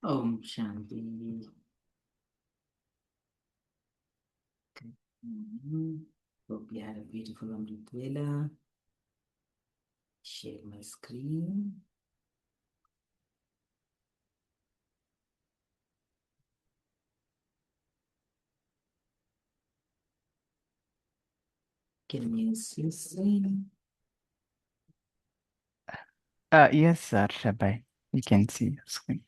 Om Shanti. Hope you had a beautiful Amrit Vela. Share my screen. Can you see the screen? Yes, sir, Shabai. You can see your screen.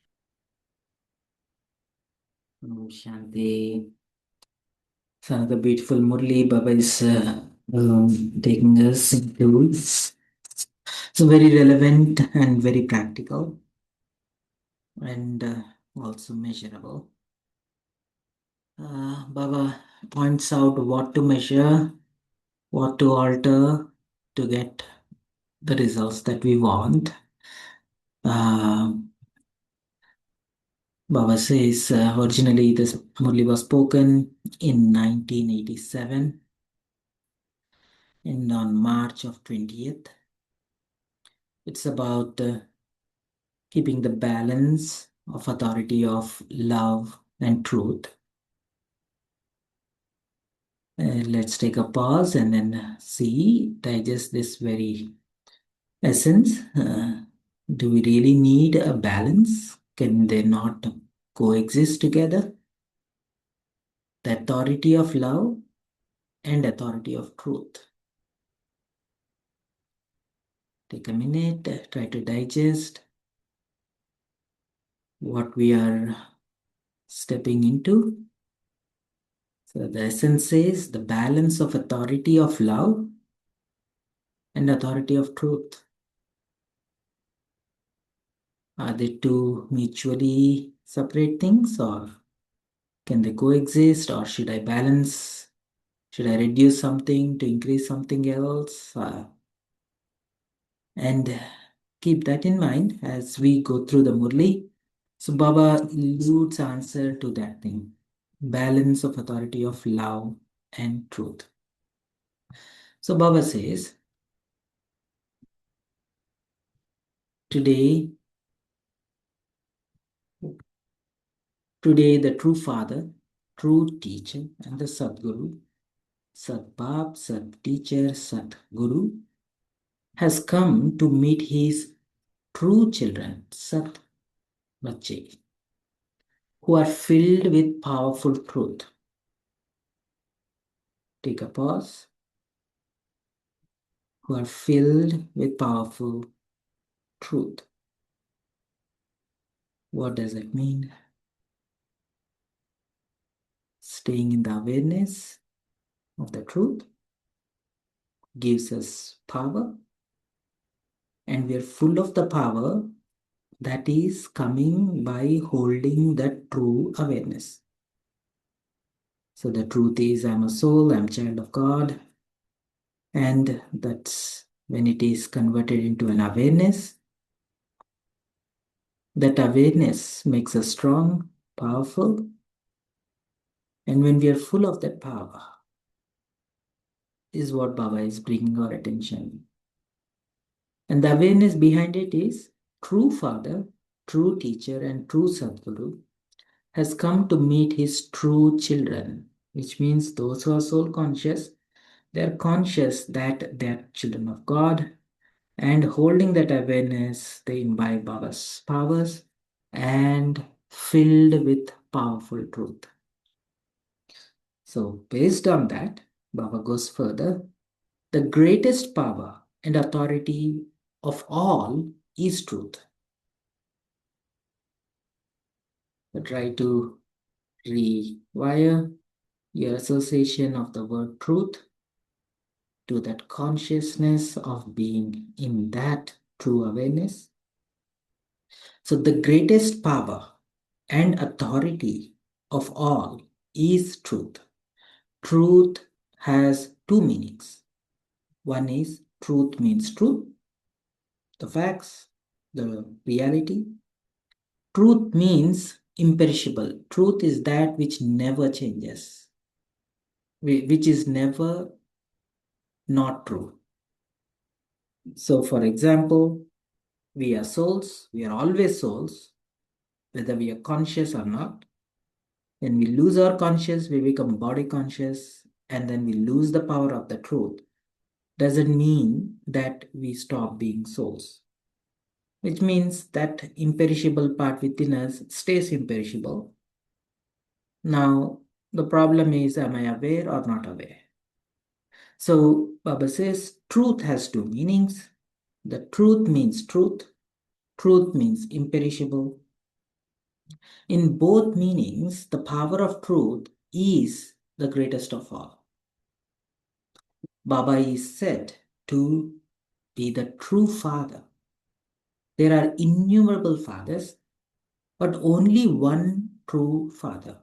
Om Shanti. It's another beautiful Murli. Baba is taking us into. So very relevant and very practical and also measurable. Baba points out what to measure, what to alter to get the results that we want. Baba says originally this Murli was spoken in 1987 and on March of 20th. It's about keeping the balance of authority of love and truth. Let's take a pause and then digest this very essence. Do we really need a balance? Can they not coexist together? The authority of love and authority of truth. Take a minute, try to digest what we are stepping into. So the essence is the balance of authority of love and authority of truth. Are they two mutually separate things, or can they coexist, or should I balance? Should I reduce something to increase something else? And keep that in mind as we go through the Murli. So Baba alludes answer to that thing. Balance of authority of love and truth. So Baba says, today the true father, true teacher, and the Sadguru, Sadbab, Sad teacher, Sadguru, has come to meet his true children, Sat Bache, who are filled with powerful truth. Take a pause. Who are filled with powerful truth. What does it mean? Staying in the awareness of the truth gives us power, and we are full of the power that is coming by holding that true awareness. So the truth is, I'm a soul, I'm a child of God, and that's when it is converted into an awareness. That awareness makes us strong, powerful, and when we are full of that power, is what Baba is bringing our attention. And the awareness behind it is true father, true teacher, and true Sadguru has come to meet his true children, which means those who are soul conscious, they are conscious that they are children of God, and holding that awareness, they imbibe Baba's powers and filled with powerful truth. So, based on that, Baba goes further. The greatest power and authority of all is truth. So try to rewire your association of the word truth to that consciousness of being in that true awareness. So the greatest power and authority of all is truth. Truth has two meanings. One is truth means truth, the facts, the reality. Truth means imperishable. Truth is that which never changes, which is never not true. So, for example, we are souls, we are always souls. whether we are conscious or not. When we lose our conscious, we become body conscious, and then we lose the power of the truth. Doesn't mean that we stop being souls, which means that imperishable part within us stays imperishable. Now, the problem is, am I aware or not aware? So, Baba says, truth has two meanings. The truth means truth. Truth means imperishable. In both meanings, the power of truth is the greatest of all. Baba is said to be the true father. There are innumerable fathers, but only one true father.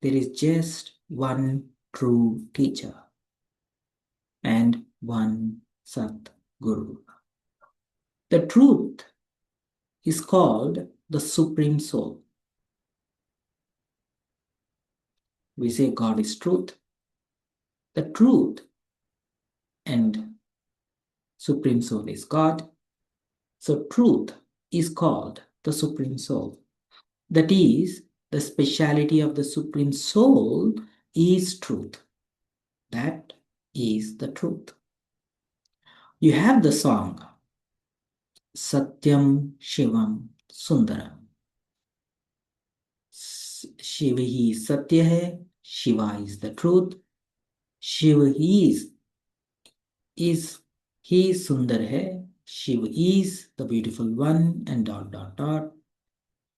There is just one true teacher and one Sat Guru. The truth is called the Supreme Soul. We say God is truth. The truth and Supreme Soul is God. So truth is called the Supreme Soul. That is, the speciality of the Supreme Soul is truth. That is the truth. You have the song Satyam Shivam Sundaram. Shiva ही सत्य है, Shiva is the truth. Shiva is he Sundar hai, Shiva is the beautiful one, and dot dot dot.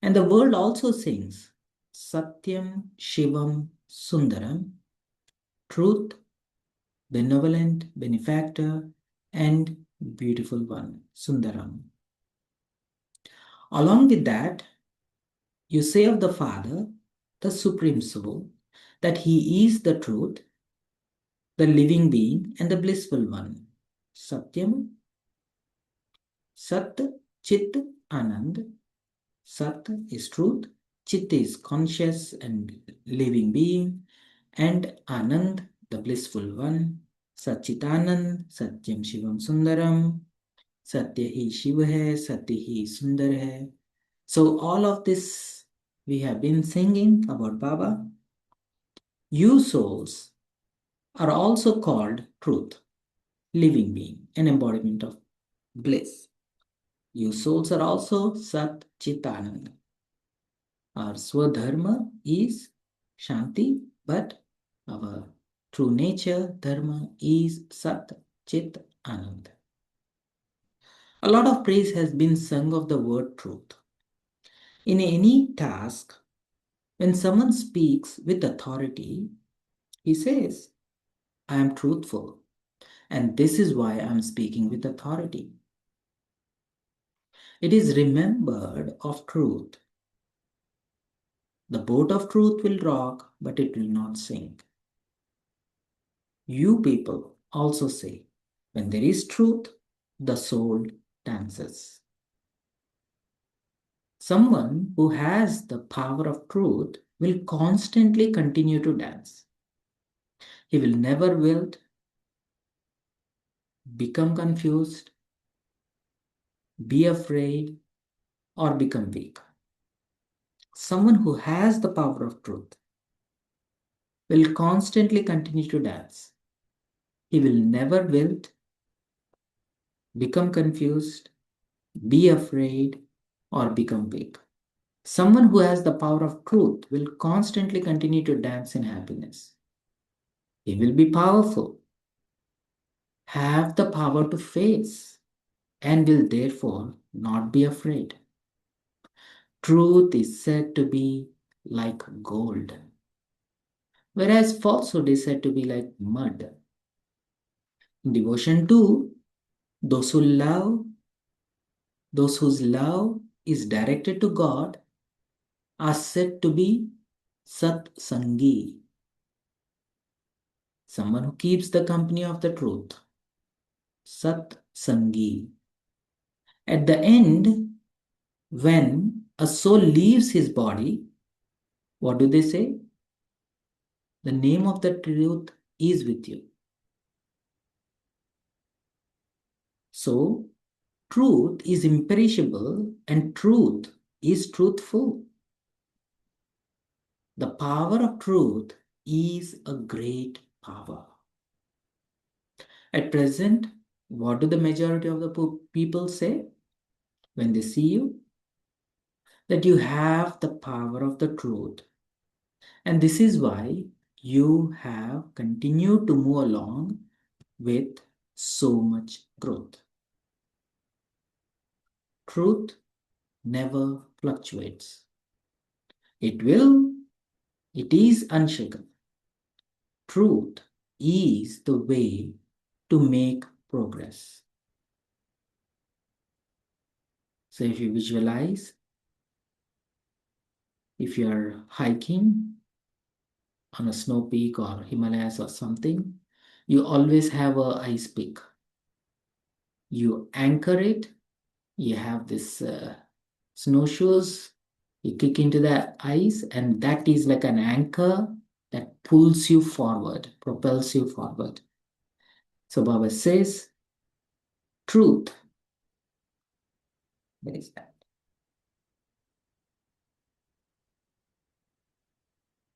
And the world also sings Satyam Shivam Sundaram, truth, benevolent, benefactor, and beautiful one, Sundaram. Along with that, you say of the Father, the Supreme Soul, that He is the truth, the living being, and the blissful one. Satyam, Sat, Chit, Anand. Sat is truth, Chit is conscious and living being, and Anand, the blissful one. Satchitanand, Satyam Shivam Sundaram. Satya hi Shiva hai, Satya hi Sundar hai. So all of this we have been singing about Baba. You souls are also called truth, living being, an embodiment of bliss. You souls are also Sat Chitanand. Our Swadharma is Shanti, but our true nature, Dharma, is Sat Chit Anand. A lot of praise has been sung of the word truth. In any task, when someone speaks with authority, he says, I am truthful, and this is why I am speaking with authority. It is remembered of truth. The boat of truth will rock, but it will not sink. You people also say, when there is truth, the soul dances. Someone who has the power of truth will constantly continue to dance. He will never wilt, become confused, be afraid, or become weak. Someone who has the power of truth will constantly continue to dance. He will never wilt, become confused, be afraid, or become weak. Someone who has the power of truth will constantly continue to dance in happiness. He will be powerful, have the power to face, and will therefore not be afraid. Truth is said to be like gold, whereas falsehood is said to be like mud. In devotion too, those who love, those whose love is directed to God, are said to be Satsangi, someone who keeps the company of the truth. Satsangi. At the end, when a soul leaves his body, what do they say? The name of the truth is with you. So, truth is imperishable and truth is truthful. The power of truth is a great power. At present, what do the majority of the people say when they see you? That you have the power of the truth. And this is why you have continued to move along with so much growth. Truth never fluctuates. It is unshakable. Truth is the way to make progress. So if you visualize, if you are hiking on a snow peak or Himalayas or something, you always have a ice pick. You anchor it, you have this snowshoes, you kick into the ice, and that is like an anchor that pulls you forward, propels you forward. So Baba says, truth. What is that?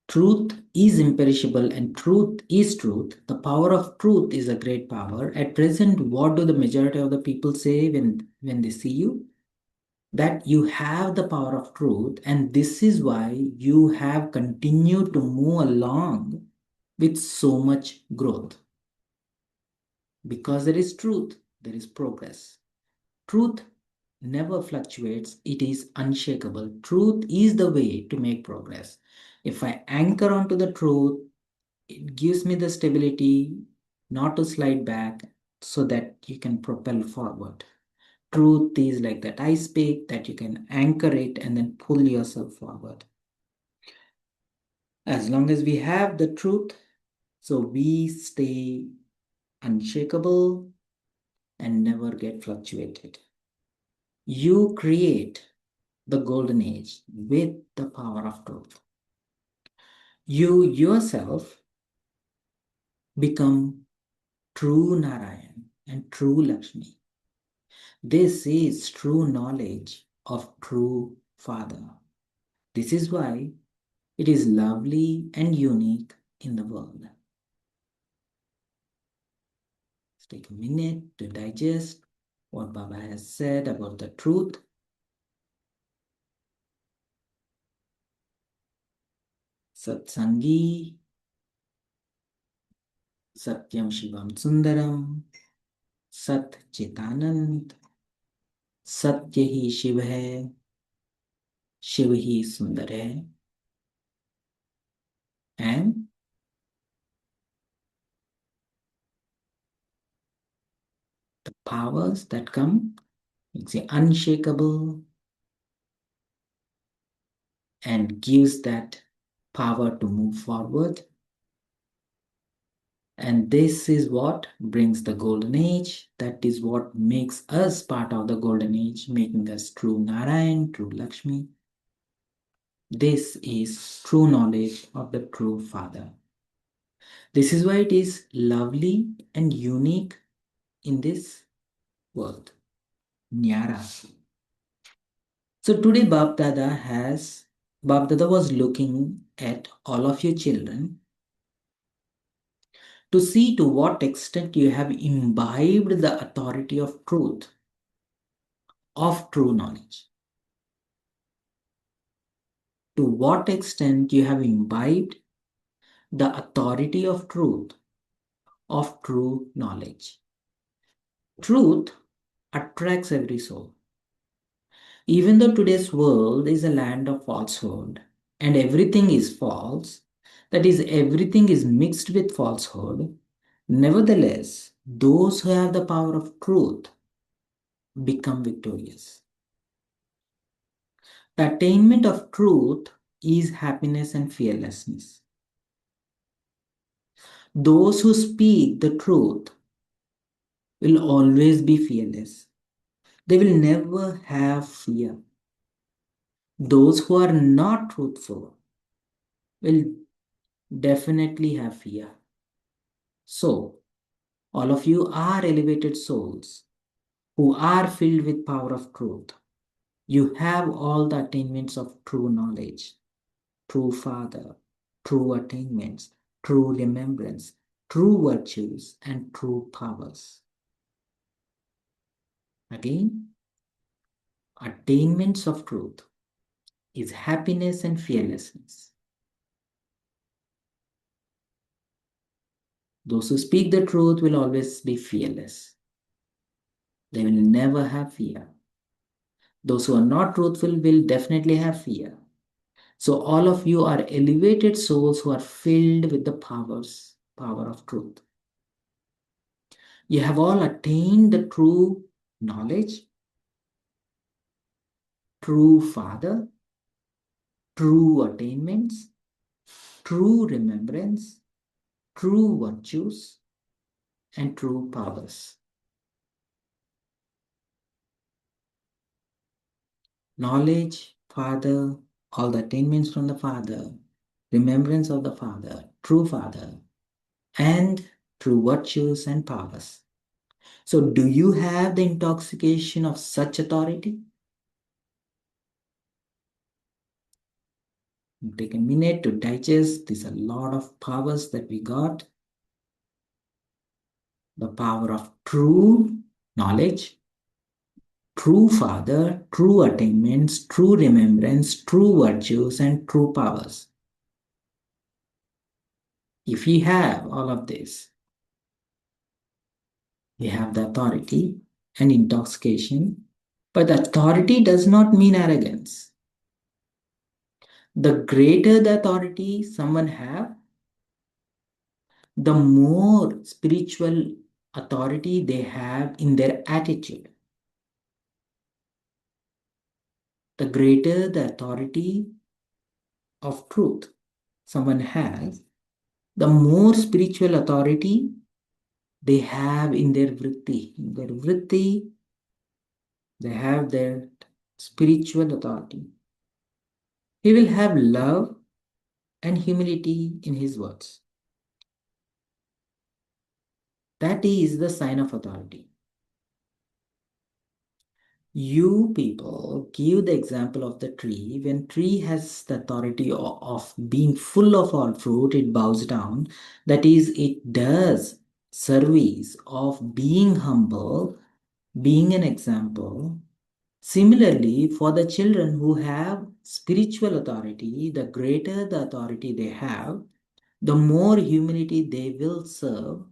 Truth is imperishable and truth is truth. The power of truth is a great power. At present, what do the majority of the people say when they see you? That you have the power of truth, and this is why you have continued to move along with so much growth. Because there is truth, there is progress. Truth never fluctuates, it is unshakable. Truth is the way to make progress. If I anchor onto the truth, it gives me the stability not to slide back so that you can propel forward. Truth is like that ice pick that you can anchor it and then pull yourself forward. As long as we have the truth, so we stay unshakable and never get fluctuated. You create the golden age with the power of truth. You yourself become true Narayan and true Lakshmi. This is true knowledge of true Father. This is why it is lovely and unique in the world. Let's take a minute to digest what Baba has said about the truth. Satsangi, Satyam Shivam Sundaram, Sat Chitanand, सत्य ही शिव है, शिव ही सुंदर है. And the powers that come, it's unshakable and gives that power to move forward. And this is what brings the golden age. That is what makes us part of the golden age, making us true Narayan, true Lakshmi. This is true knowledge of the true Father. This is why it is lovely and unique in this world. Nyara. So today Bab Dada was looking at all of you children to see to what extent you have imbibed the authority of truth, of true knowledge. To what extent you have imbibed the authority of truth, of true knowledge. Truth attracts every soul. Even though today's world is a land of falsehood and everything is false, that is, everything is mixed with falsehood, nevertheless, those who have the power of truth become victorious. The attainment of truth is happiness and fearlessness. Those who speak the truth will always be fearless. They will never have fear. Those who are not truthful will definitely have fear. So, all of you are elevated souls who are filled with power of truth. You have all the attainments of true knowledge, true Father, true attainments, true remembrance, true virtues, and true powers. Again, attainments of truth is happiness and fearlessness. Those who speak the truth will always be fearless. They will never have fear. Those who are not truthful will definitely have fear. So all of you are elevated souls who are filled with the power of truth. You have all attained the true knowledge, true Father, true attainments, true remembrance, true virtues, and true powers. Knowledge, Father, all the attainments from the Father, remembrance of the Father, true Father, and true virtues and powers. So, do you have the intoxication of such authority? Take a minute to digest. There's a lot of powers that we got. The power of true knowledge, true Father, true attainments, true remembrance, true virtues, and true powers. If you have all of this, you have the authority and intoxication. But authority does not mean arrogance. The greater the authority someone have, the more spiritual authority they have in their attitude. The greater the authority of truth someone has, the more spiritual authority they have in their vritti. In their vritti, they have their spiritual authority. He will have love and humility in his words. That is the sign of authority. You people give the example of the tree. When tree has the authority of being full of all fruit, it bows down. That is, it does service of being humble, being an example. Similarly, for the children who have spiritual authority, the greater the authority they have, the more humility they will serve.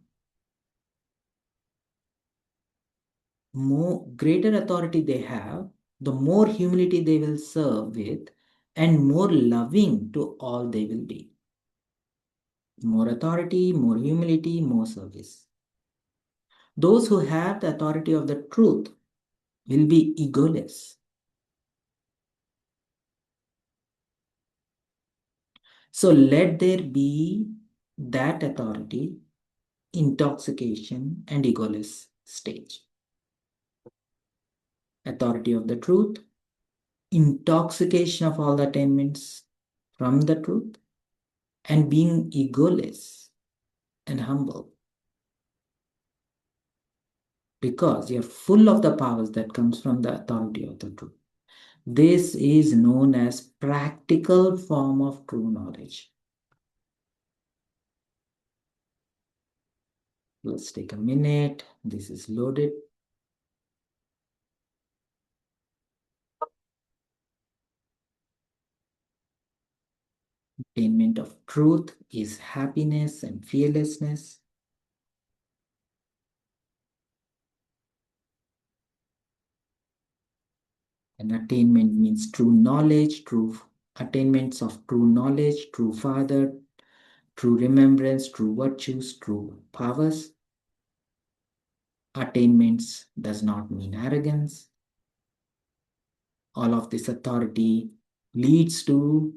More greater authority they have, the more humility they will serve with, and more loving to all they will be. More authority, more humility, more service. Those who have the authority of the truth will be egoless. So let there be that authority, intoxication, and egoless stage. Authority of the truth, intoxication of all the attainments from the truth, and being egoless and humble, because you're full of the powers that comes from the authority of the truth. This is known as practical form of true knowledge. Let's take a minute. This is loaded. Attainment of truth is happiness and fearlessness. And attainment means true knowledge, true attainments of true knowledge, true Father, true remembrance, true virtues, true powers. Attainments does not mean arrogance. All of this authority leads to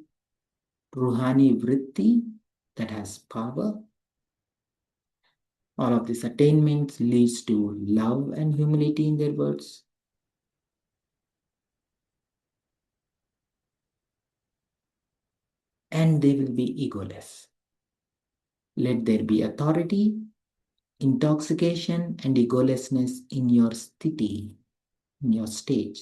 Ruhani Vritti that has power. All of this attainment leads to love and humility in their words. And they will be egoless. Let there be authority, intoxication, and egolessness in your sthiti, in your stage.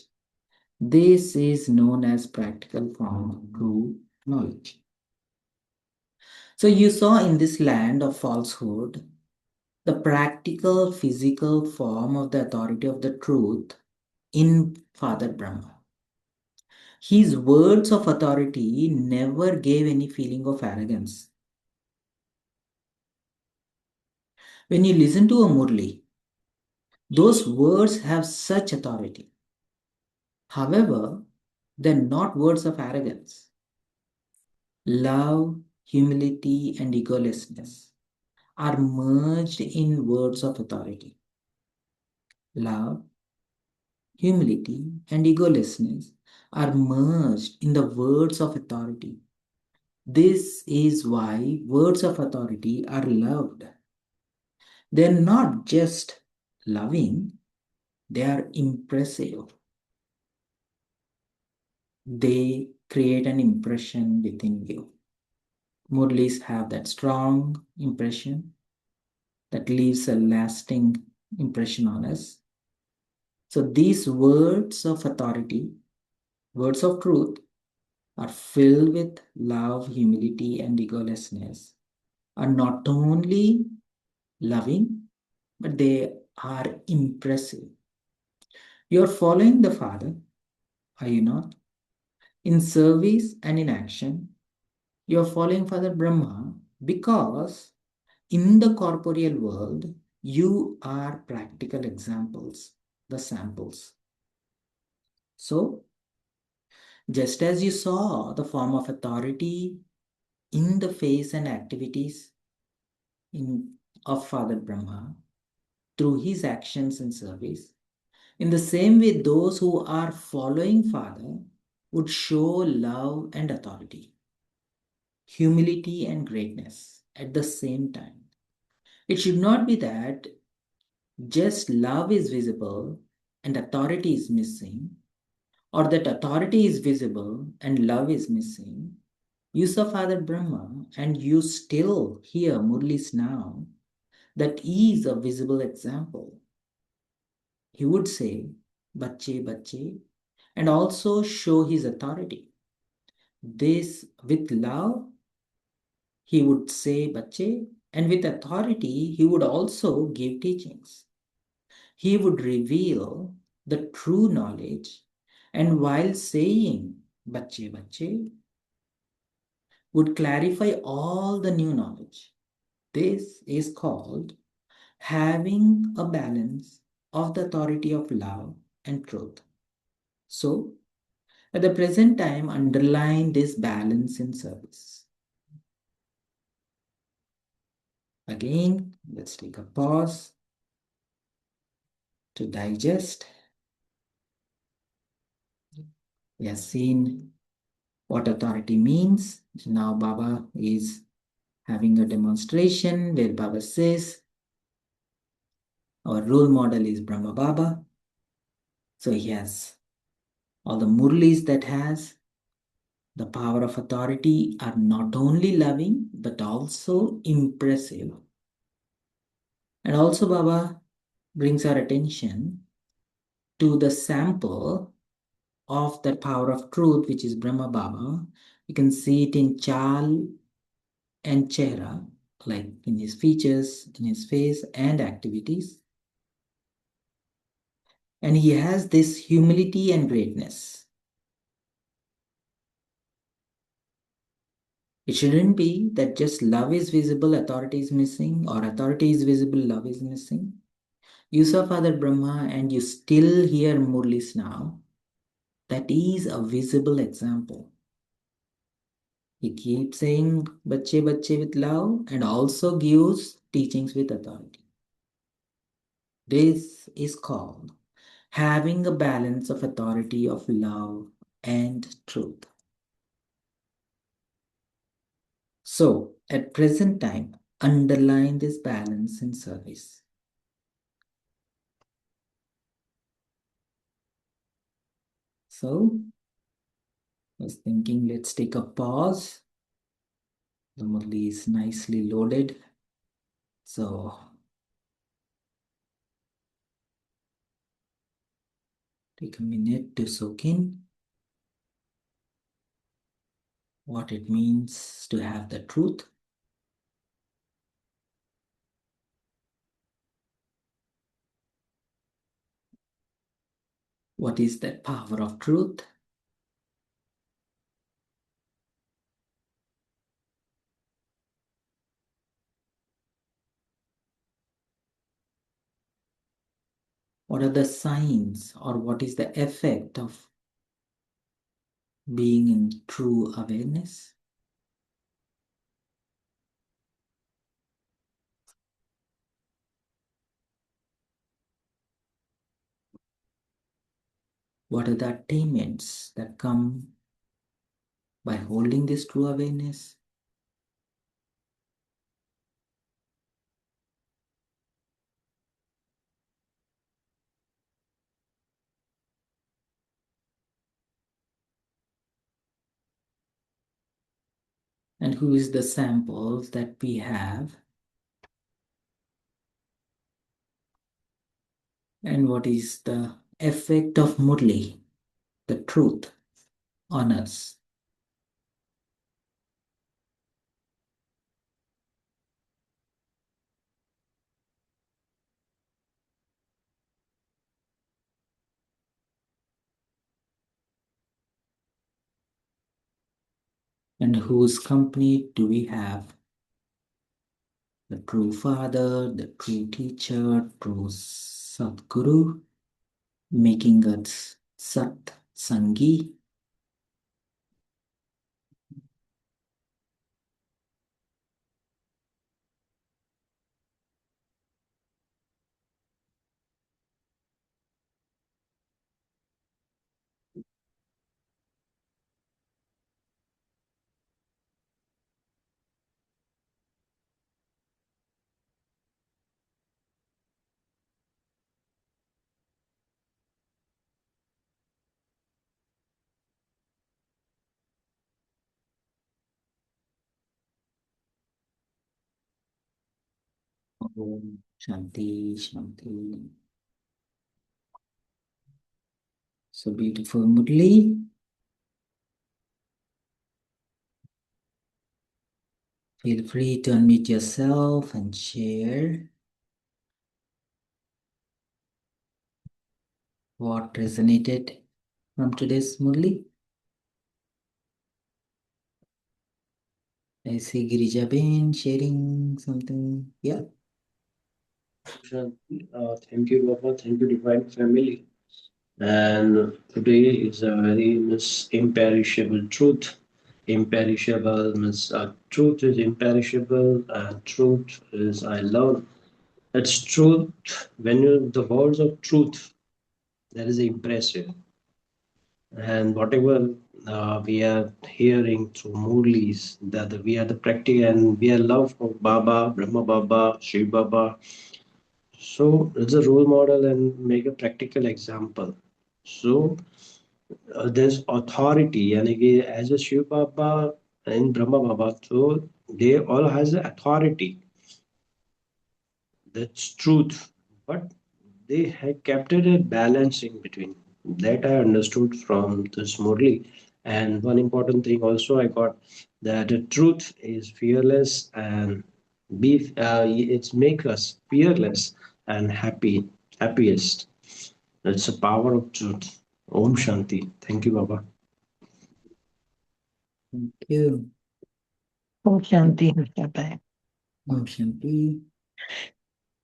This is known as practical form of true knowledge. So you saw in this land of falsehood, the practical physical form of the authority of the truth in Father Brahma. His words of authority never gave any feeling of arrogance. When you listen to a Murli, those words have such authority. However, they're not words of arrogance. Love, humility, and egolessness are merged in words of authority. Love, humility, and egolessness are merged in the words of authority. This is why words of authority are loved. They're not just loving, they are impressive. They create an impression within you. Murlis have that strong impression that leaves a lasting impression on us. So these words of authority, words of truth, are filled with love, humility, and egolessness, are not only loving, but they are impressive. You are following the Father, are you not? In service and in action, you are following Father Brahma because in the corporeal world, you are practical examples, the samples. So, just as you saw the form of authority in the face and activities of Father Brahma through his actions and service, in the same way, those who are following Father would show love and authority, humility and greatness at the same time. It should not be that just love is visible and authority is missing, or that authority is visible and love is missing. You saw Father Brahma and you still hear Murlis now. That is a visible example. He would say, Bache, Bache, and also show his authority. This with love, he would say Bache, and with authority, he would also give teachings. He would reveal the true knowledge, and while saying Bache, Bache, would clarify all the new knowledge. This is called having a balance of the authority of love and truth. So, at the present time, underline this balance in service. Again, let's take a pause to digest. We have seen what authority means. Now, Baba is having a demonstration where Baba says, our role model is Brahma Baba. So he has all the Murlis that has the power of authority are not only loving but also impressive. And also Baba brings our attention to the sample of the power of truth, which is Brahma Baba. You can see it in Chal and Chehra, like in his features, in his face and activities. And he has this humility and greatness. It shouldn't be that just love is visible, authority is missing, or authority is visible, love is missing. You saw Father Brahma and you still hear Murlis now. That is a visible example. He keeps saying Bache Bache with love and also gives teachings with authority. This is called having a balance of authority of love and truth. So, at present time, underline this balance in service. So, I was thinking, let's take a pause. The Murli is nicely loaded. So, Take a minute to soak in what it means to have the truth. What is that power of truth? What are the signs, or what is the effect of being in true awareness? What are the attainments that come by holding this true awareness? And who is the samples that we have? And what is the effect of Murli, the truth, on us? And whose company do we have? The true father, the true teacher, true Sadguru, making us Sat Sangi. Om Shanti Shanti. So beautiful, Murli. Feel free to unmute yourself and share what resonated from today's Murli. I see Girija Ben sharing something. Yeah. Thank you, Baba. Thank you, Divine Family. And today is a very imperishable truth. Imperishable means truth is imperishable, and truth is I love. It's truth. When you the words of truth, that is impressive. And whatever we are hearing through Murlis, that we are the practice and we are love of Baba, Brahma Baba, Shiv Baba. So it's a role model and make a practical example. So there's authority, and as a Shiv Baba and Brahma Baba, so they all has the authority. That's truth, but they had kept it a balance in between. That I understood from this Murli. And one important thing also I got that the truth is fearless and it's make us fearless and happiest. That's the power of truth. Om Shanti. Thank you, Baba. Thank you. Om Shanti. Bye-bye. Om Shanti.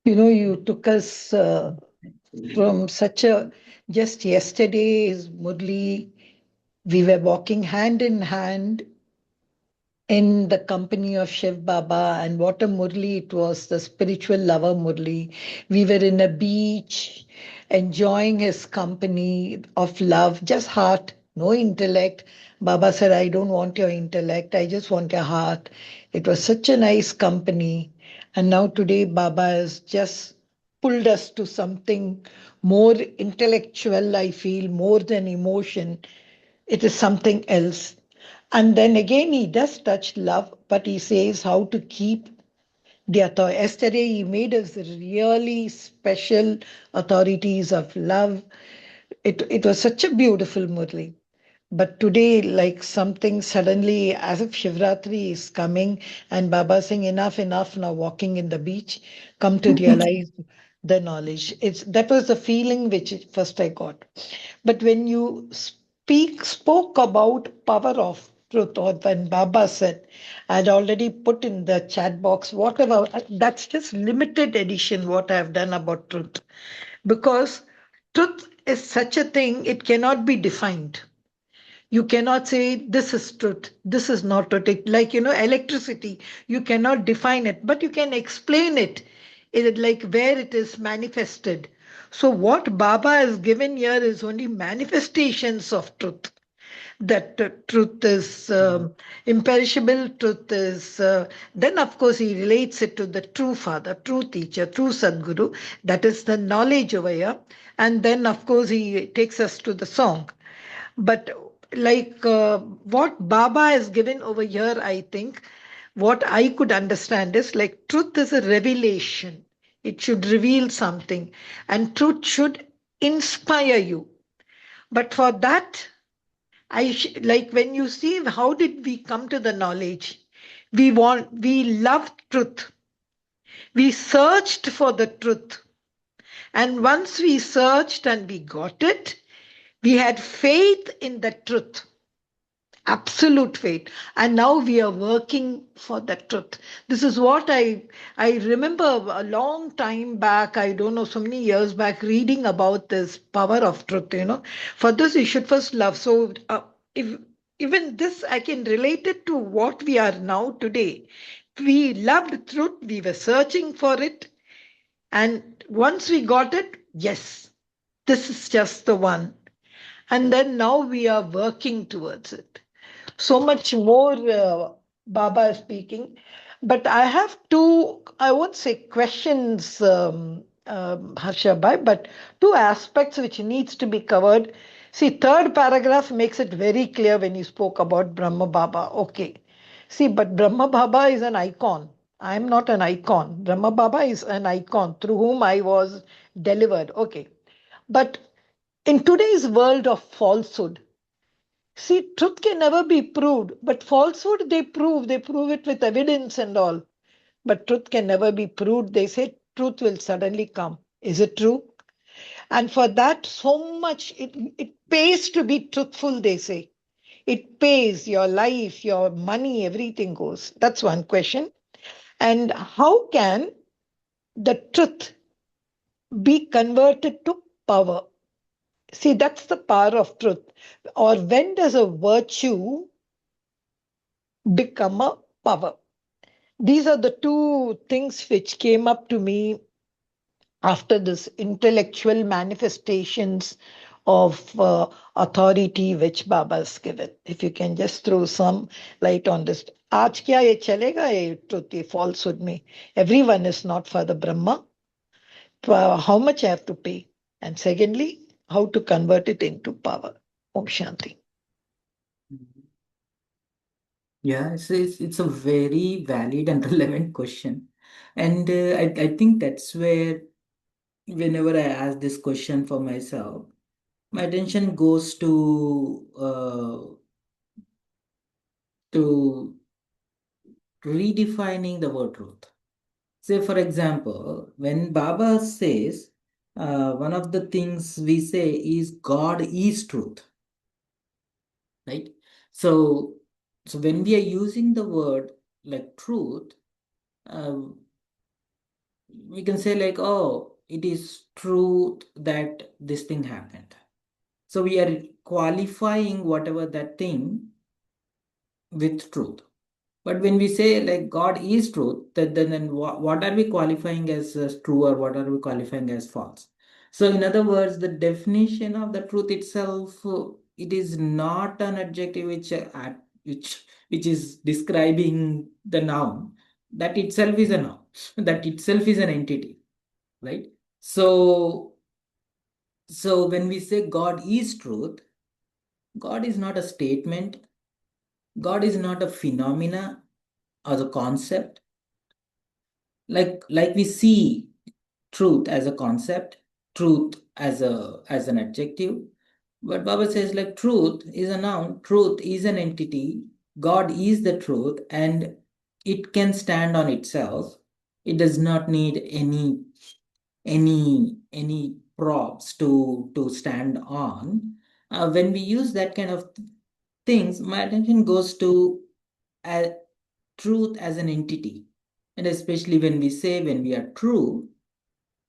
You took us from just yesterday's Murli, we were walking hand in hand in the company of Shiv Baba, and what a Murli it was, the spiritual lover Murli. We were in a beach, enjoying his company of love, just heart, no intellect. Baba said, I don't want your intellect, I just want your heart. It was such a nice company. And now today, Baba has just pulled us to something more intellectual, I feel, more than emotion. It is something else. And then again, he does touch love, but he says how to keep the authority. Yesterday, he made us really special authorities of love. It was such a beautiful Murli. But today, like something suddenly, as if Shivratri is coming and Baba saying, enough, enough, now walking in the beach, come to realize the knowledge. That was the feeling which first I got. But when you spoke about power of truth, or when Baba said, I'd already put in the chat box, whatever, that's just limited edition what I've done about truth. Because truth is such a thing, it cannot be defined. You cannot say this is truth, this is not truth. Like, electricity, you cannot define it, but you can explain it, like where it is manifested. So what Baba has given here is only manifestations of truth. That truth is imperishable, truth is, then of course he relates it to the true father, true teacher, true Sadguru. That is the knowledge over here. And then of course he takes us to the song. But like what Baba has given over here, I think what I could understand is like truth is a revelation. It should reveal something, and truth should inspire you. But for that, like when you see how did we come to the knowledge? We loved truth. We searched for the truth. And once we searched and we got it, we had faith in the truth, absolute faith, and now we are working for the truth. This is what I remember a long time back, I don't know, so many years back, reading about this power of truth. For this you should first love. So if even this I can relate it to what we are now today. We loved truth, we were searching for it, and once we got it, yes, this is just the one. And then now we are working towards it. So much more Baba is speaking. But I have two, I won't say questions, Harsha Bhai, but two aspects which needs to be covered. See, third paragraph makes it very clear when you spoke about Brahma Baba. Okay. See, but Brahma Baba is an icon. I am not an icon. Brahma Baba is an icon through whom I was delivered. Okay. But in today's world of falsehood, see, truth can never be proved, but falsehood they prove. They prove it with evidence and all. But truth can never be proved. They say truth will suddenly come. Is it true? And for that, so much, it pays to be truthful, they say. It pays your life, your money, everything goes. That's one question. And how can the truth be converted to power? See, that's the power of truth. Or when does a virtue become a power? These are the two things which came up to me after this intellectual manifestations of authority which Baba has given. If you can just throw some light on this. आज क्या ये चलेगा ये truth ये falsehood में? Everyone is not for the Brahma. How much I have to pay? And secondly, how to convert it into power? Om Shanti. Yeah, it's a very valid and relevant question. And I think that's where, whenever I ask this question for myself, my attention goes to redefining the word truth. Say, for example, when Baba says, one of the things we say is God is truth, right? So when we are using the word like truth, we can say like, oh, it is truth that this thing happened. So we are qualifying whatever that thing with truth. But when we say like God is truth, then what are we qualifying as true, or what are we qualifying as false? So in other words, the definition of the truth itself, it is not an adjective which is describing the noun. That itself is a noun. That itself is an entity, right? So when we say God is truth, God is not a statement. God is not a phenomena or a concept. Like we see truth as a concept, truth as an adjective. But Baba says like truth is a noun, truth is an entity, God is the truth, and it can stand on itself. It does not need any props to stand on. When we use that kind of things, my attention goes to truth as an entity. And especially when we are true,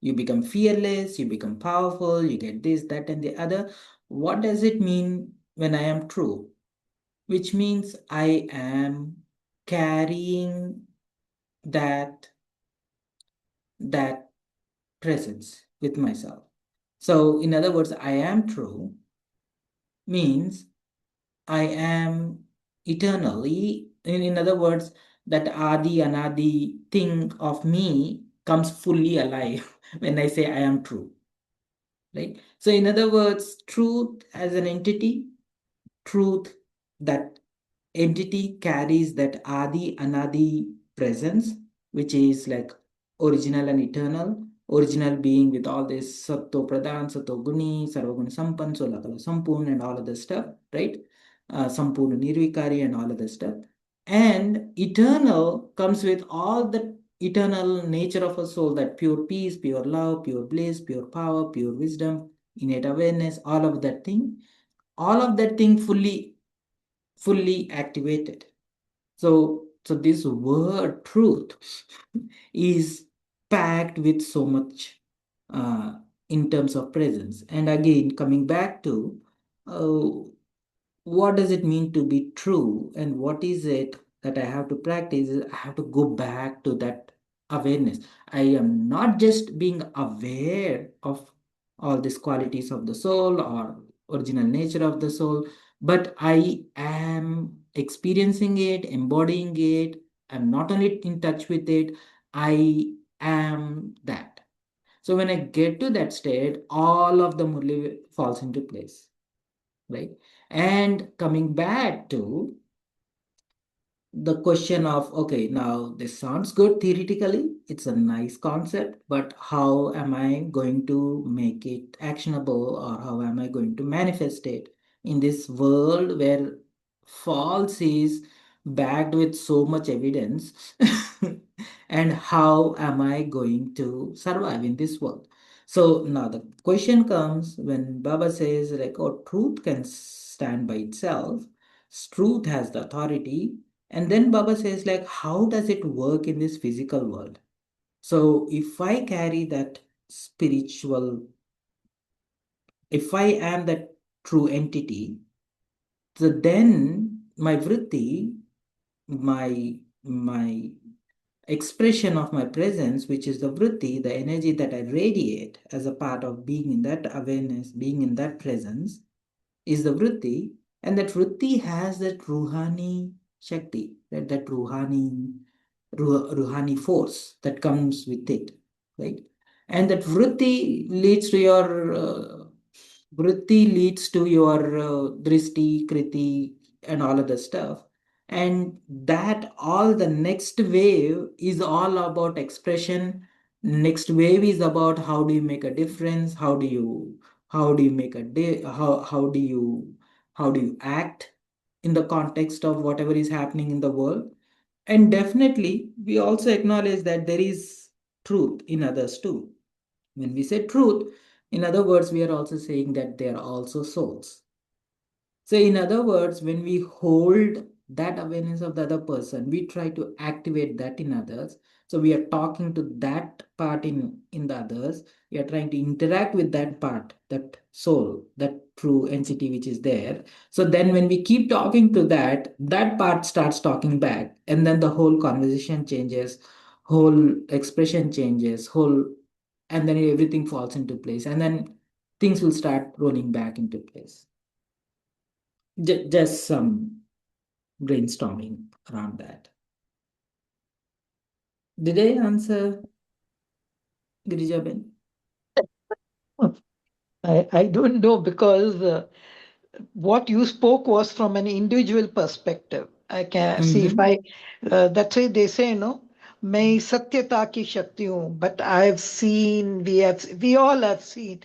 you become fearless, you become powerful, you get this, that, and the other. What does it mean when I am true? Which means I am carrying that that presence with myself. So, in other words, I am true means I am eternally, in other words, that Adi Anadi thing of me comes fully alive when I say I am true, right? So, in other words, truth as an entity, truth, that entity carries that Adi Anadi presence, which is like original and eternal. Original being with all this Satto Pradhan, Satto Guni, Sarvaguna Sampan, Solakala Sampurna, and all of this stuff, right? Sampurna Nirvikari, and all of this stuff. And eternal comes with all the eternal nature of a soul, that pure peace, pure love, pure bliss, pure power, pure wisdom, innate awareness, all of that thing fully activated. So this word truth is packed with so much in terms of presence. And again, coming back to uh, what does it mean to be true, and what is it that I have to practice? I have to go back to that awareness. I am not just being aware of all these qualities of the soul or original nature of the soul, but I am experiencing it, embodying it. I'm not only in touch with it, I am that. So when I get to that state, all of the Murli falls into place, right? And coming back to the question of, okay, now this sounds good theoretically, it's a nice concept, but how am I going to make it actionable, or how am I going to manifest it in this world where false is backed with so much evidence? And how am I going to survive in this world? So now the question comes when Baba says, like, oh, truth can stand by itself, truth has the authority. And then Baba says, like, how does it work in this physical world? So if I carry that spiritual, if I am that true entity, so then my vritti, my expression of my presence, which is the vritti, the energy that I radiate as a part of being in that awareness, being in that presence, is the vritti, and that vritti has that ruhani shakti, that ruhani force that comes with it, right? And that vritti leads to your drishti, kriti, and all of the stuff. And that all the next wave is all about expression. Next wave is about how do you make a difference, how do you make a day, how do you act in the context of whatever is happening in the world. And definitely we also acknowledge that there is truth in others too. When we say truth, in other words, we are also saying that they are also souls. So, in other words, when we hold that awareness of the other person, we try to activate that in others. So, we are talking to that part in the others. We are trying to interact with that part, that soul, that true entity which is there. So, then when we keep talking to that part starts talking back, and then the whole conversation changes, whole expression changes, and then everything falls into place, and then things will start rolling back into place. Just some brainstorming around that. Did I answer, Girijaben? I don't know, because what you spoke was from an individual perspective. I can see if I, that's why they say, no, मैं सत्यता की शक्ति हूँ. But I've seen, we all have seen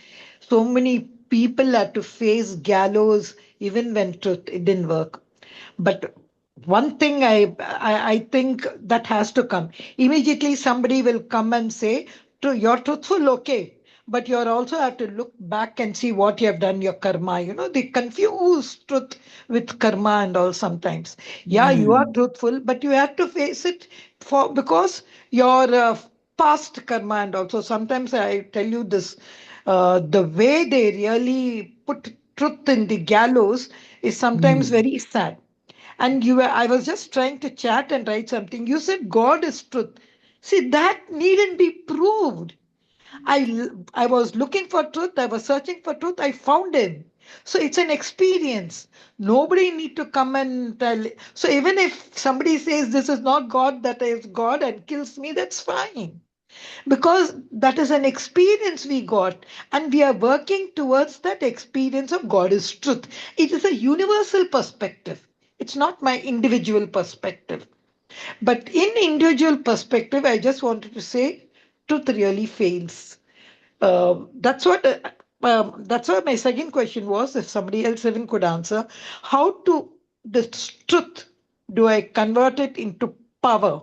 So many people had to face gallows even when truth it didn't work. But one thing I think that has to come. Immediately somebody will come and say, You're truthful, okay. But you also have to look back and see what you have done, your karma. They confuse truth with karma and all sometimes. Yeah, you are Mm. truthful, but you have to face it because your past karma. And also sometimes I tell you this, the way they really put truth in the gallows is sometimes Mm. very sad. And I was just trying to chat and write something. You said God is truth. See, that needn't be proved. I was looking for truth. I was searching for truth. I found him. So it's an experience. Nobody need to come and tell. So even if somebody says this is not God, that is God and kills me, that's fine. Because that is an experience we got, and we are working towards that experience of God is truth. It is a universal perspective. It's not my individual perspective. But in individual perspective, I just wanted to say truth really fails. That's what my second question was. If somebody else even could answer, how to this truth do I convert it into power?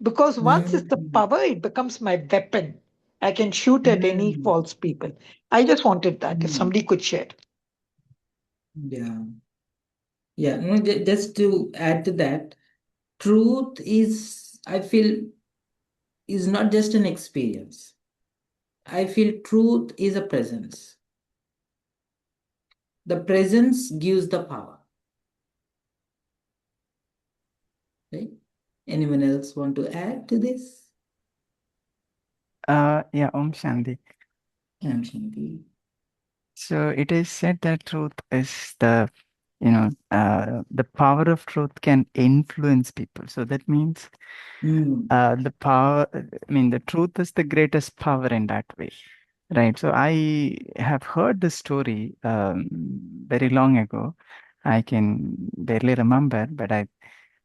Because once it's the Mm. power, it becomes my weapon. I can shoot at any Mm. false people. I just wanted that. If Mm. somebody could share. Yeah. Yeah. No, just to add to that, truth is, I feel, is not just an experience. I feel truth is a presence. The presence gives the power, right? Anyone else want to add to this? Yeah, Om Shanti. Shanti. So it is said that truth is the power of truth can influence people. So that means Mm. the power, I mean, the truth is the greatest power in that way. Right. So I have heard the story very long ago. I can barely remember, but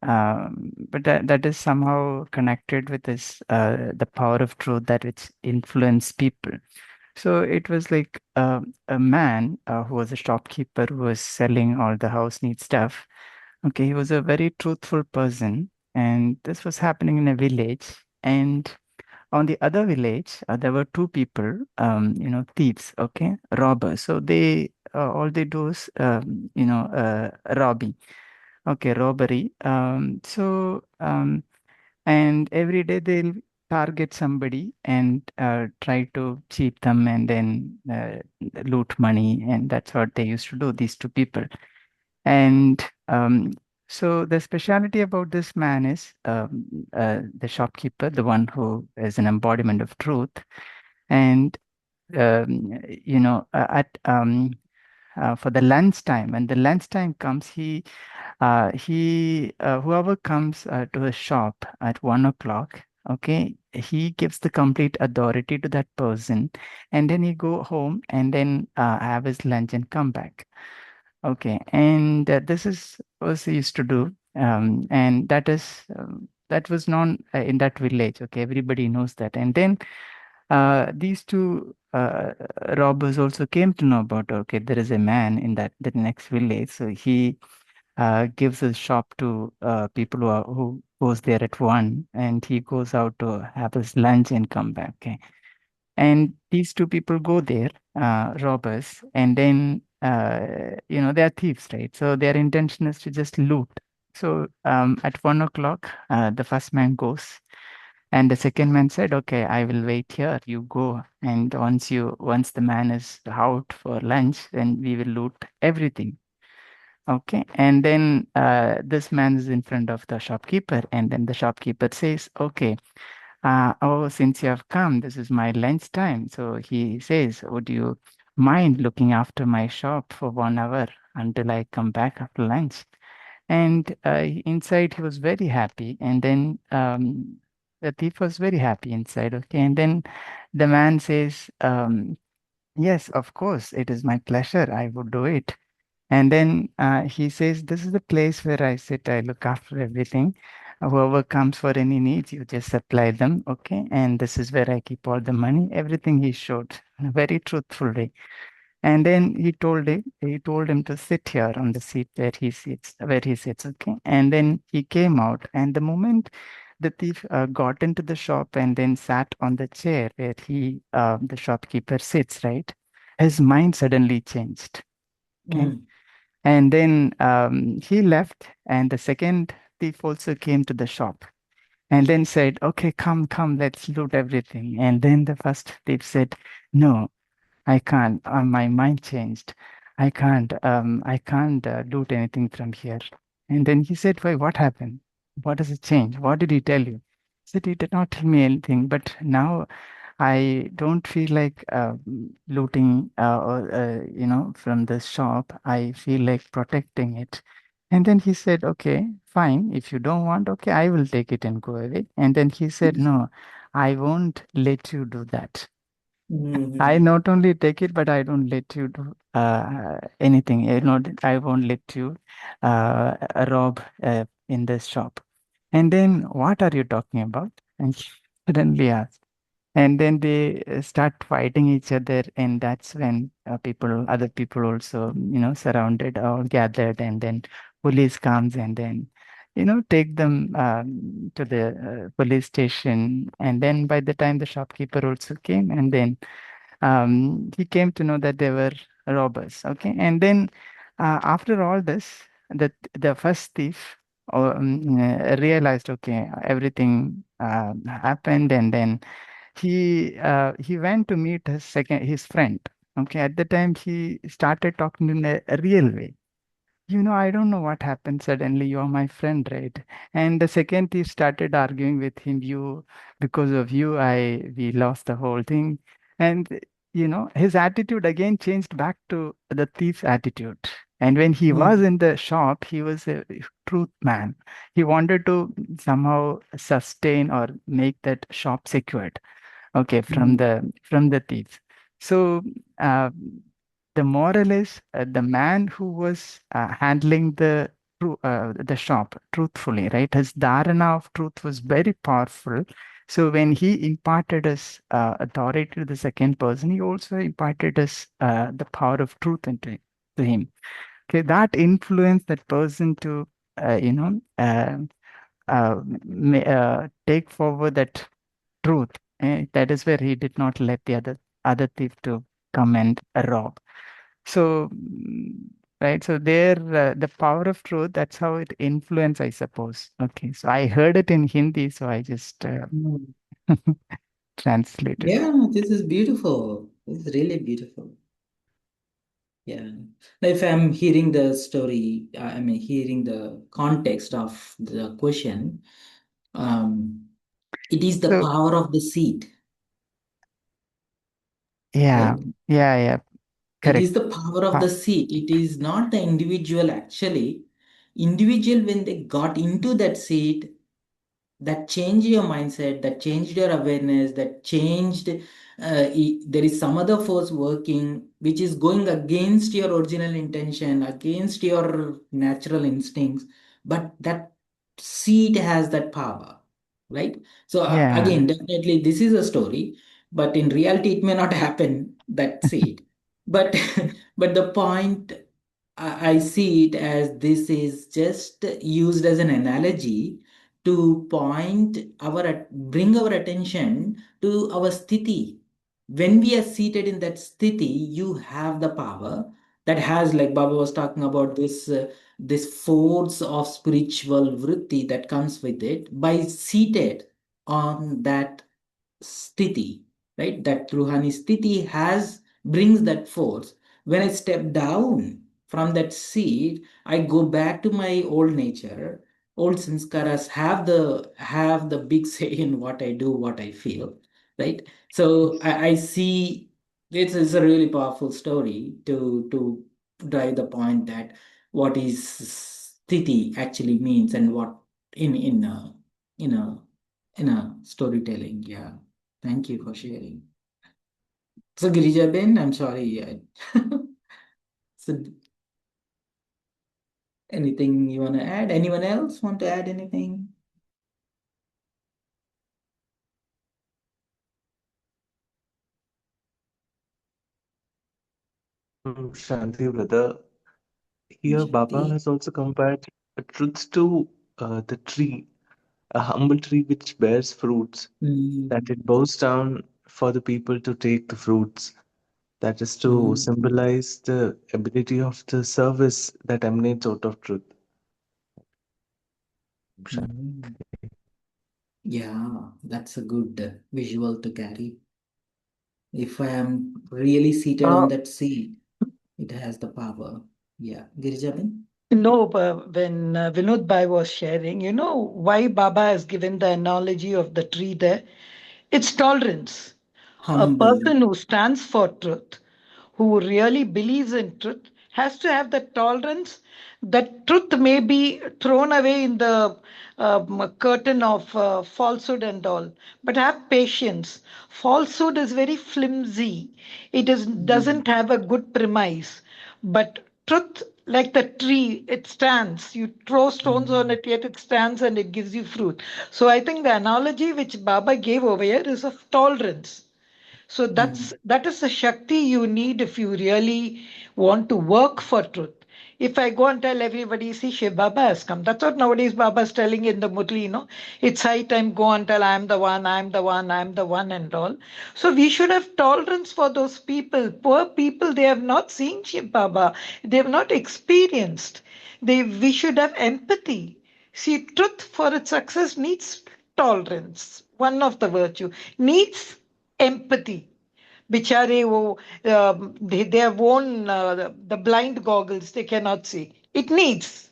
that is somehow connected with this the power of truth that which influence people. So it was like a man who was a shopkeeper who was selling all the house need stuff. Okay, he was a very truthful person, and this was happening in a village. And on the other village, there were two people, thieves, okay, robbers. So they all they do is, robbing, okay, robbery. And every day they'll target somebody and try to cheat them and then loot money, and that's what they used to do. These two people, and so the speciality about this man is the shopkeeper, the one who is an embodiment of truth. And at for the lunchtime, when the lunchtime comes, whoever comes to his shop at 1 o'clock, okay, he gives the complete authority to that person, and then he go home and then have his lunch and come back. Okay, and this is what he used to do, and that was known in that village. Okay, everybody knows that. And then these two robbers also came to know about. Okay, there is a man in the next village, so he gives his shop to people who goes there at 1, and he goes out to have his lunch and come back. Okay, and these two people go there, robbers, and then they are thieves, right? So their intention is to just loot. So at 1 o'clock, the first man goes, and the second man said, "Okay, I will wait here. You go, and once the man is out for lunch, then we will loot everything." Okay, and then this man is in front of the shopkeeper, and then the shopkeeper says, "Okay, oh, since you have come, this is my lunch time." So he says, "Would you mind looking after my shop for 1 hour until I come back after lunch?" And inside, he was very happy. And then the thief was very happy inside. Okay. And then the man says, "Yes, of course, it is my pleasure. I would do it." And then he says, "This is the place where I sit. I look after everything. Whoever comes for any needs, you just supply them. Okay. And this is where I keep all the money." Everything he showed in a very truthful way. And then he told him to sit here on the seat where he sits, okay? And then he came out, and the moment the thief got into the shop and then sat on the chair where the shopkeeper sits, right? His mind suddenly changed, okay? Mm. And then he left, and the second thief also came to the shop and then said, okay, come, come, let's loot everything. And then the first thief said, no, I can't. My mind changed. I can't loot anything from here. And then he said, why, what happened? What does it change? What did he tell you? He said, he did not tell me anything, but now I don't feel like looting from the shop. I feel like protecting it. And then he said, okay, fine. If you don't want, okay, I will take it and go away. And then he said, no, I won't let you do that. I Mhm. not only take it, but I don't let you do anything. I won't let you rob in this shop. And then, what are you talking about? And she suddenly asked. And then they start fighting each other, and that's when other people also, surrounded or gathered, and then police comes and then, take them to the police station. And then by the time the shopkeeper also came, and then he came to know that they were robbers. Okay, and then after all this, the first thief realized, okay, everything happened, and then he went to meet his friend. Okay, at the time he started talking in a real way. I don't know what happened. Suddenly, you're my friend, right? And the second he started arguing with him, because of you, we lost the whole thing. And, his attitude again changed back to the thief's attitude. And when he was Mm. in the shop, he was a truth man. He wanted to somehow sustain or make that shop secured, okay, from Mm. the thief. So uh, the moral is, the man who was handling the shop truthfully, right? His dharana of truth was very powerful. So when he imparted his authority to the second person, he also imparted his the power of truth to him. Okay, that influenced that person to take forward that truth. That is where he did not let the other thief to come and rob. So, right. So there, the power of truth. That's how it influenced, I suppose. Okay. So I heard it in Hindi, so I just Mm. translated. Yeah, this is beautiful. This is really beautiful. Yeah. Now, if I'm hearing the story, I mean, hearing the context of the question, um, it is the So power of the seed, yeah, right? yeah, It correct. is the power of Pa- the seed. It is not the individual, actually. Individual, when they got into that seed, that changed your mindset, that changed your awareness, that changed, there is some other force working which is going against your original intention, against your natural instincts, but that seed has that power, right? So Yeah, again, definitely this is a story, but in reality it may not happen, that seed. But but the point, I see it as this is just used as an analogy to bring our attention to our sthiti. When we are seated in that sthiti, you have the power that has, like Baba was talking about, this force of spiritual vritti that comes with it by seated on that sthiti, right? That Ruhani sthiti brings that force. When I step down from that seat, I go back to my old nature. Old sanskaras have the big say in what I do, what I feel, right? So I see it's a really powerful story to drive the point that what is sthiti actually means and what in a storytelling. Yeah. Thank you for sharing. So, Girija Ben, I'm sorry. So, anything you want to add? Anyone else want to add anything? Shanti brother, here Baba Shanti. has also compared truth to the tree, a humble tree which bears fruits, that Mm, it bows down for the people to take the fruits. That is to mm, symbolize the ability of the service that emanates out of truth. mm. Yeah, that's a good visual to carry. If I am really seated Uh, on that seat, it has the power. Yeah, Girjaben? No, but when Vinod Bhai was sharing, you know why Baba has given the analogy of the tree there? It's tolerance. A Humble. person who stands for truth, who really believes in truth, has to have the tolerance that truth may be thrown away in the curtain of falsehood and all, but have patience. Falsehood is very flimsy, it is, Mm, doesn't have a good premise, but truth, like the tree, it stands. You throw stones on mm, it, yet it stands and it gives you fruit. So I think the analogy which Baba gave over here is of tolerance. So mm, that is the Shakti you need if you really want to work for truth. If I go and tell everybody, see, Shiv Baba has come. That's what nowadays Baba is telling in the Murli, you know. It's high time go and tell I am the one, I am the one, I am the one and all. So we should have tolerance for those people. Poor people, they have not seen Shiv Baba. They have not experienced. We should have empathy. See, truth for its success needs tolerance. One of the virtue needs empathy. Bichare, they have worn the blind goggles, they cannot see. It needs.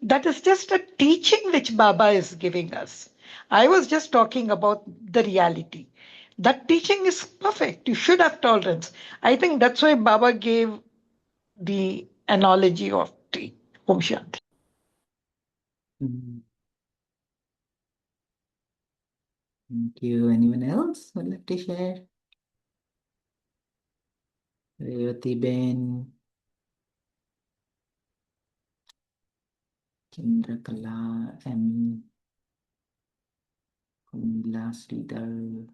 That is just a teaching which Baba is giving us. I was just talking about the reality. That teaching is perfect. You should have tolerance. I think that's why Baba gave the analogy of tree. Om Shanti. mm. Thank you. Anyone else would like to share? Revati Ben, Chandrakala, Amy, Kumila, Sridhar.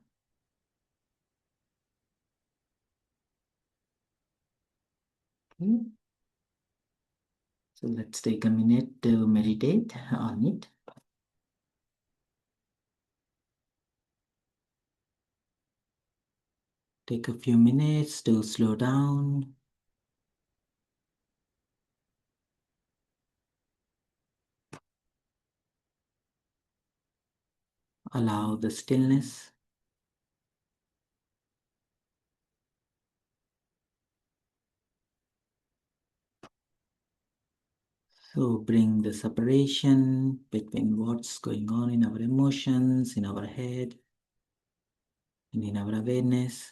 Okay. So let's take a minute to meditate on it. Take a few minutes to slow down. Allow the stillness. So bring the separation between what's going on in our emotions, in our head, and in our awareness.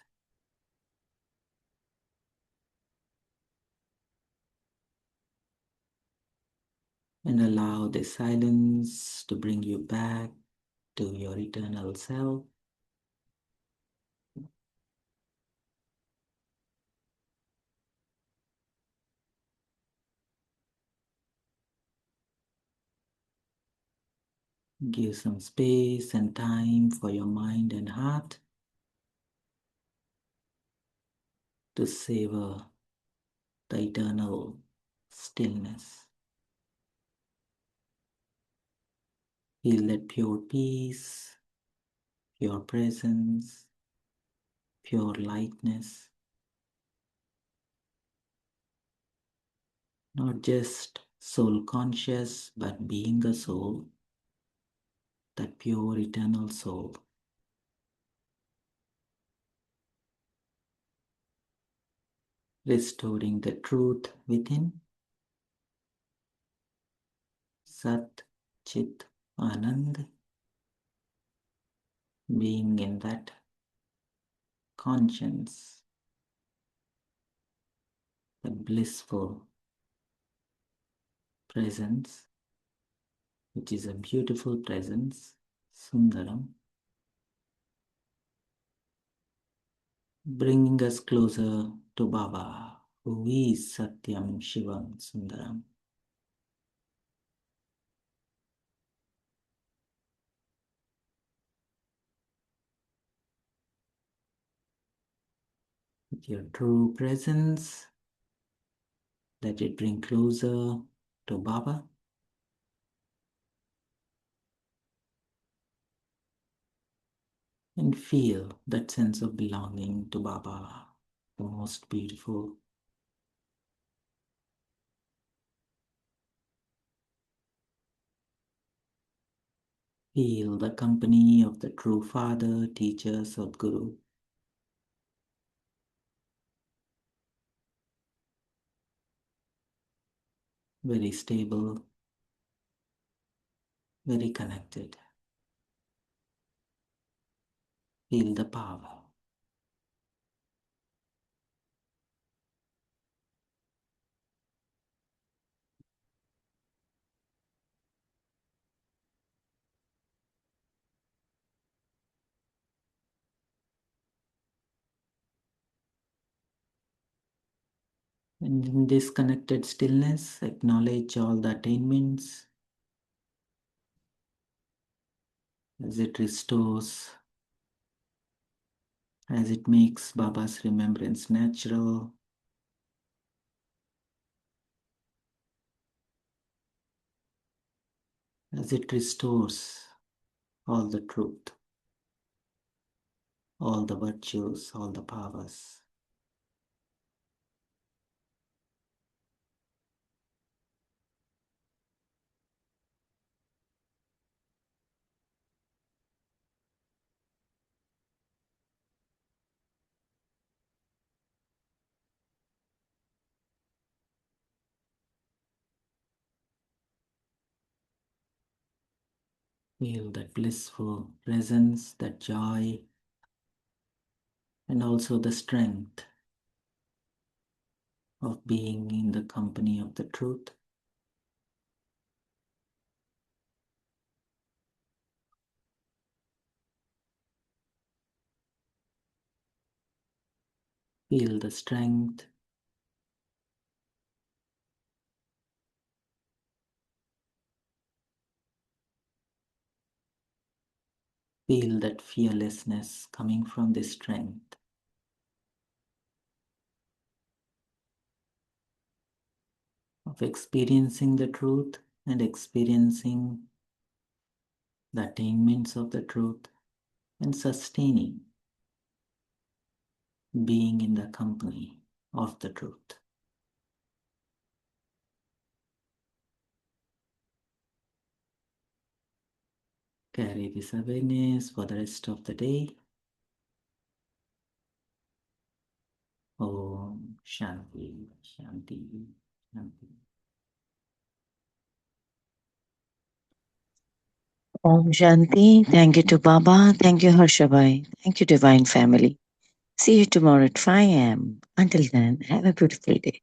And allow the silence to bring you back to your eternal self. Give some space and time for your mind and heart to savor the eternal stillness. Feel that pure peace, pure presence, pure lightness. Not just soul conscious, but being a soul, that pure eternal soul. Restoring the truth within, Sat Chit Anand, being in that conscience, the blissful presence, which is a beautiful presence, Sundaram, bringing us closer to Baba, who is Satyam Shivam Sundaram. With your true presence, Let it bring closer to Baba. And feel that sense of belonging to Baba, the most beautiful. Feel the company of the true Father, Teacher, Sadguru. Very stable, very connected. Feel the power. And in this connected stillness, acknowledge all the attainments as it restores, as it makes Baba's remembrance natural. As it restores all the truth, all the virtues, all the powers. Feel that blissful presence, that joy, and also the strength of being in the company of the truth. Feel the strength. Feel that fearlessness coming from this strength. Of experiencing the truth and experiencing the attainments of the truth and sustaining being in the company of the truth. Carry this awareness for the rest of the day. Om Shanti, Shanti, Shanti. Om Shanti. Thank you to Baba. Thank you, Harshabai. Thank you, Divine Family. See you tomorrow at 5 a.m. Until then, have a beautiful day.